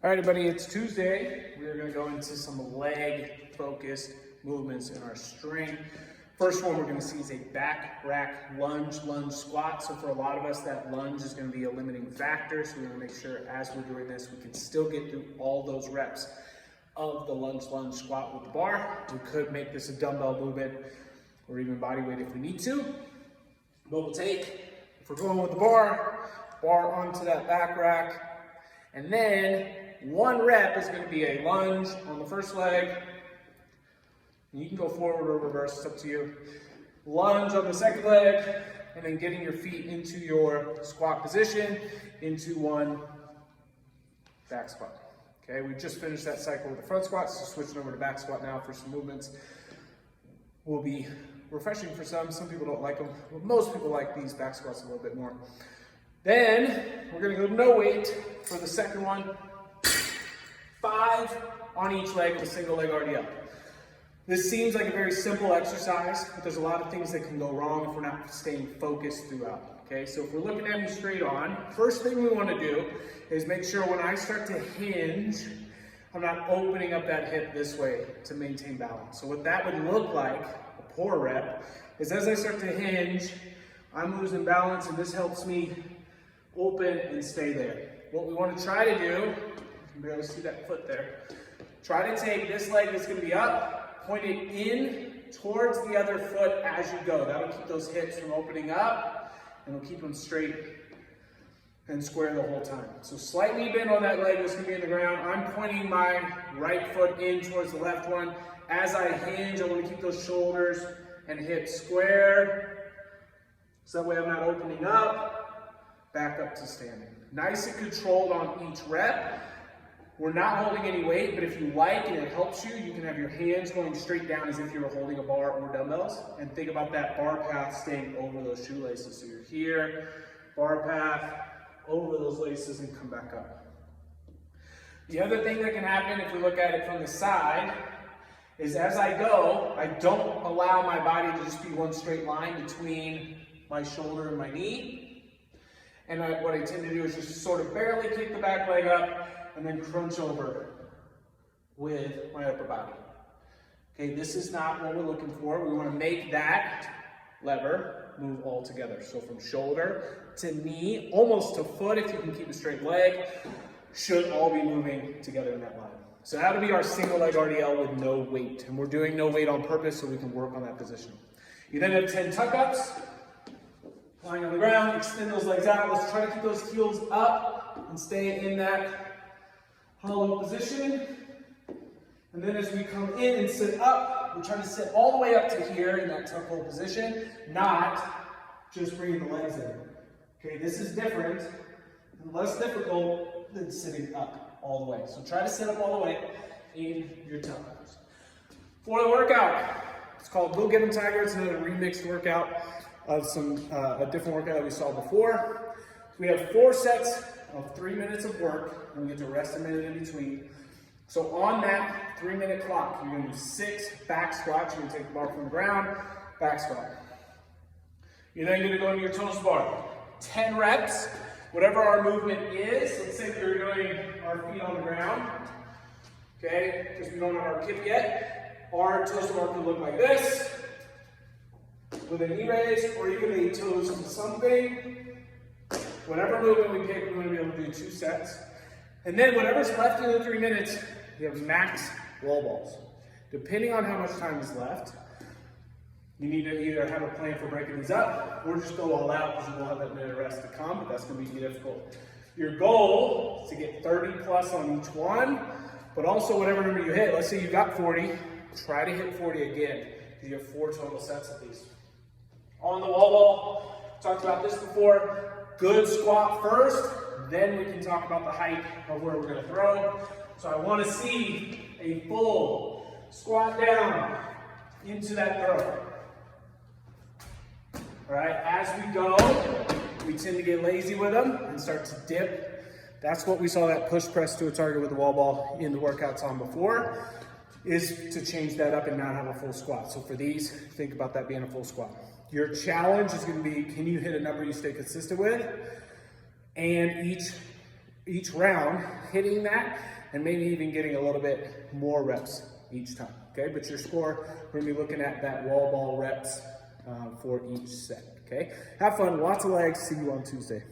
All right, everybody, it's Tuesday. We are going to go into some leg-focused movements in our strength. First one we're going to see is a back rack lunge squat. So for a lot of us, that lunge is going to be a limiting factor. So we're going to make sure as we're doing this, we can still get through all those reps of the lunge squat with the bar. We could make this a dumbbell movement or even body weight if we need to. But we'll take, if we're going with the bar onto that back rack, and then one rep is going to be a lunge on the first leg. And you can go forward or reverse, it's up to you. Lunge on the second leg, and then getting your feet into your squat position, into one back squat. Okay, we just finished that cycle with the front squat, so switching over to back squat now for some movements. Will be refreshing for some people don't like them, but most people like these back squats a little bit more. Then we're going to go no weight for the second one. 5 on each leg with a single leg RDL. This seems like a very simple exercise, but there's a lot of things that can go wrong if we're not staying focused throughout. Okay, so if we're looking at me straight on, first thing we want to do is make sure when I start to hinge, I'm not opening up that hip this way to maintain balance. So what that would look like, a poor rep, is as I start to hinge, I'm losing balance, and this helps me open and stay there. What we want to try to do, you can barely see that foot there, try to take this leg that's going to be up, point it in towards the other foot as you go. That'll keep those hips from opening up, and it'll keep them straight and square the whole time. So slightly bend on that leg that's going to be in the ground. I'm pointing my right foot in towards the left one. As I hinge, I want to keep those shoulders and hips square, so that way I'm not opening up, back up to standing. Nice and controlled on each rep. We're not holding any weight, but if you like and it helps you, you can have your hands going straight down as if you were holding a bar or dumbbells, and think about that bar path staying over those shoelaces. So you're here, bar path, over those laces, and come back up. The other thing that can happen if we look at it from the side is as I go, I don't allow my body to just be one straight line between my shoulder and my knee. And what I tend to do is just sort of barely kick the back leg up and then crunch over with my upper body. Okay, this is not what we're looking for. We want to make that lever move all together. So from shoulder to knee, almost to foot, if you can keep a straight leg, should all be moving together in that line. So that'll be our single leg RDL with no weight. And we're doing no weight on purpose so we can work on that position. You then have 10 tuck-ups. Lying on the ground, extend those legs out. Let's try to keep those heels up and stay in that hollow position. And then as we come in and sit up, we're trying to sit all the way up to here in that tuck hold position, not just bringing the legs in. Okay, this is different and less difficult than sitting up all the way. So try to sit up all the way in your tuck-ups. For the workout, it's called Go Get 'Em Tiger. It's another remixed workout of a different workout that we saw before. We have 4 sets of 3 minutes of work, and we get to rest a minute in between. So on that 3-minute clock, you're going to do 6 back squats. You're going to take the bar from the ground, back squat. You're then going to go into your toes bar. 10 reps, whatever our movement is. Let's say we're doing our feet on the ground, okay, because we don't have our kip yet. Our toes bar could look like this, with a knee raise, or even a toes to something. Whatever movement we pick, we're going to be able to do 2 sets. And then whatever's left in the 3 minutes, you have max wall balls. Depending on how much time is left, you need to either have a plan for breaking these up, or just go all out because you will have that minute of rest to come, but that's going to be difficult. Your goal is to get 30 plus on each one, but also whatever number you hit. Let's say you got 40, try to hit 40 again, because you have 4 total sets at least. On the wall ball, talked about this before. Good squat first, then we can talk about the height of where we're going to throw. So I want to see a full squat down into that throw. All right, as we go, we tend to get lazy with them and start to dip. That's what we saw that push press to a target with the wall ball in the workouts on before, is to change that up and not have a full squat. So for these, think about that being a full squat. Your challenge is going to be, can you hit a number you stay consistent with? And each each round, hitting that, and maybe even getting a little bit more reps each time, okay? But your score, we're gonna be looking at that wall ball reps for each set, okay? Have fun, lots of legs, see you on Tuesday.